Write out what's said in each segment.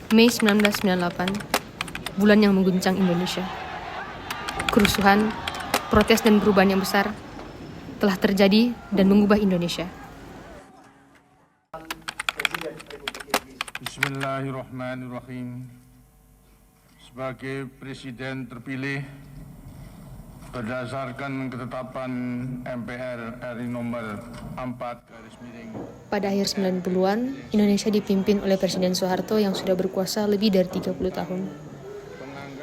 Mei 1998, bulan yang mengguncang Indonesia. Kerusuhan, protes dan perubahan yang besar telah terjadi dan mengubah Indonesia. Bismillahirrahmanirrahim. Sebagai Presiden terpilih berdasarkan ketetapan MPR RI nomor 4 garis miring. Pada akhir 90-an, Indonesia dipimpin oleh Presiden Soeharto yang sudah berkuasa lebih dari 30 tahun.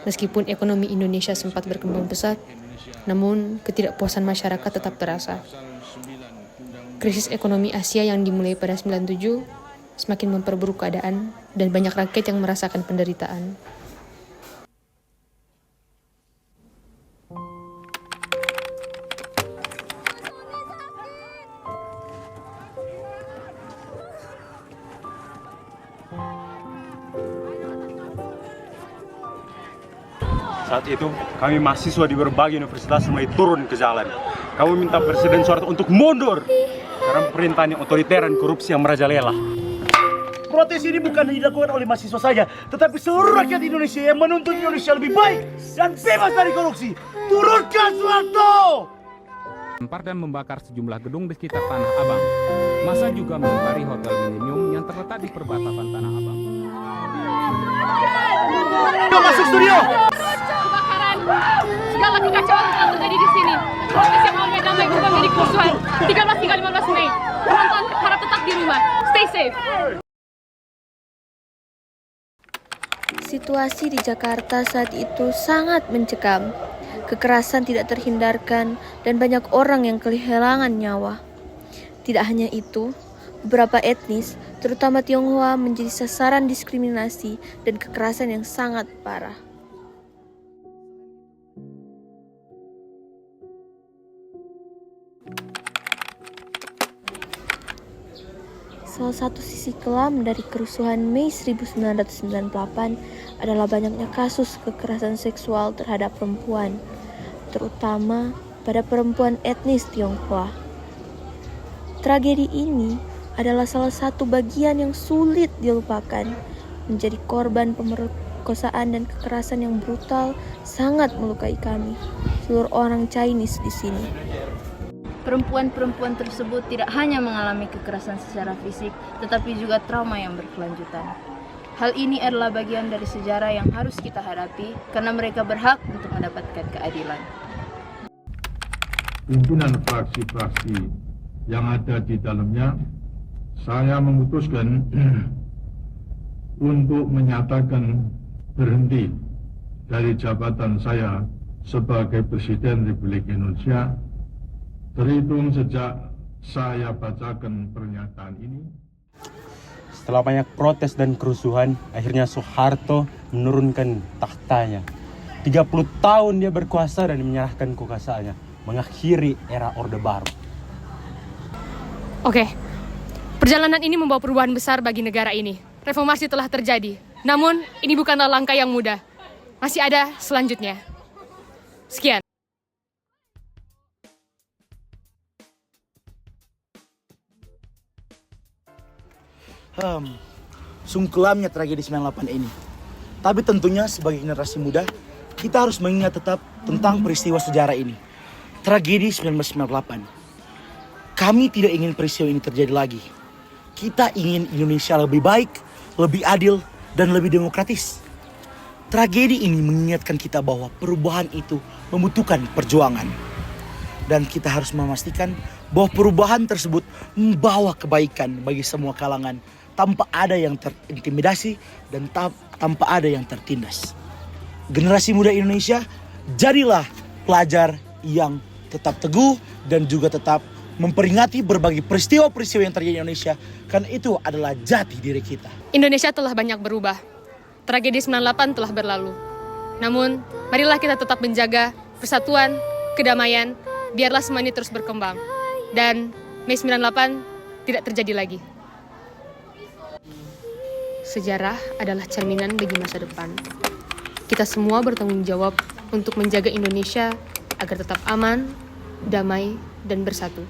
Meskipun ekonomi Indonesia sempat berkembang pesat, namun ketidakpuasan masyarakat tetap terasa. Krisis ekonomi Asia yang dimulai pada 97 semakin memperburuk keadaan dan banyak rakyat yang merasakan penderitaan. Saat itu, kami mahasiswa di berbagai universitas mulai turun ke jalan. Kami minta Presiden Soeharto untuk mundur karena pemerintahan yang otoriter dan korupsi yang merajalela. Protes ini bukan dilakukan oleh mahasiswa saja, tetapi seluruh rakyat Indonesia yang menuntut Indonesia lebih baik dan bebas dari korupsi. Turunkan Soeharto! Lempar dan membakar sejumlah gedung di sekitar Tanah Abang. Massa juga melempari Hotel Millennium yang terletak di perbatasan Tanah Abang. Yuk masuk studio! Kebakaran, segala kekacauan telah terjadi di sini. Protes yang awalnya damai berubah menjadi kerusuhan. 13 hingga 15 Mei. Penonton harap tetap di rumah. Stay safe. Situasi di Jakarta saat itu sangat mencekam. Kekerasan tidak terhindarkan dan banyak orang yang kehilangan nyawa. Tidak hanya itu, beberapa etnis, terutama Tionghoa, menjadi sasaran diskriminasi dan kekerasan yang sangat parah. Salah satu sisi kelam dari kerusuhan Mei 1998 adalah banyaknya kasus kekerasan seksual terhadap perempuan, terutama pada perempuan etnis Tionghoa. Tragedi ini adalah salah satu bagian yang sulit dilupakan. Menjadi korban pemerkosaan dan kekerasan yang brutal sangat melukai kami, seluruh orang Chinese di sini. Perempuan-perempuan tersebut tidak hanya mengalami kekerasan secara fisik, tetapi juga trauma yang berkelanjutan. Hal ini adalah bagian dari sejarah yang harus kita hadapi karena mereka berhak untuk mendapatkan keadilan. Pimpinan fraksi-fraksi yang ada di dalamnya, saya memutuskan untuk menyatakan berhenti dari jabatan saya sebagai Presiden Republik Indonesia terhitung sejak saya bacakan pernyataan ini. Setelah banyak protes dan kerusuhan, akhirnya Soeharto menurunkan tahtanya. 30 tahun dia berkuasa dan menyerahkan kekuasaannya, mengakhiri era Orde Baru. Oke, perjalanan ini membawa perubahan besar bagi negara ini. Reformasi telah terjadi, namun ini bukanlah langkah yang mudah. Masih ada selanjutnya. Sekian. Sungguh kelamnya tragedi 98 ini. Tapi tentunya sebagai generasi muda, kita harus mengingat tetap tentang peristiwa sejarah ini. Tragedi 1998. Kami tidak ingin peristiwa ini terjadi lagi. Kita ingin Indonesia lebih baik, lebih adil, dan lebih demokratis. Tragedi ini mengingatkan kita bahwa perubahan itu membutuhkan perjuangan. Dan kita harus memastikan bahwa perubahan tersebut membawa kebaikan bagi semua kalangan, tanpa ada yang terintimidasi dan tanpa ada yang tertindas. Generasi muda Indonesia, jadilah pelajar yang tetap teguh dan juga tetap memperingati berbagai peristiwa-peristiwa yang terjadi di Indonesia, karena itu adalah jati diri kita. Indonesia telah banyak berubah. Tragedi 98 telah berlalu. Namun, marilah kita tetap menjaga persatuan, kedamaian, biarlah semua ini terus berkembang. Dan Mei 98 tidak terjadi lagi. Sejarah adalah cerminan bagi masa depan. Kita semua bertanggung jawab untuk menjaga Indonesia agar tetap aman, damai, dan bersatu.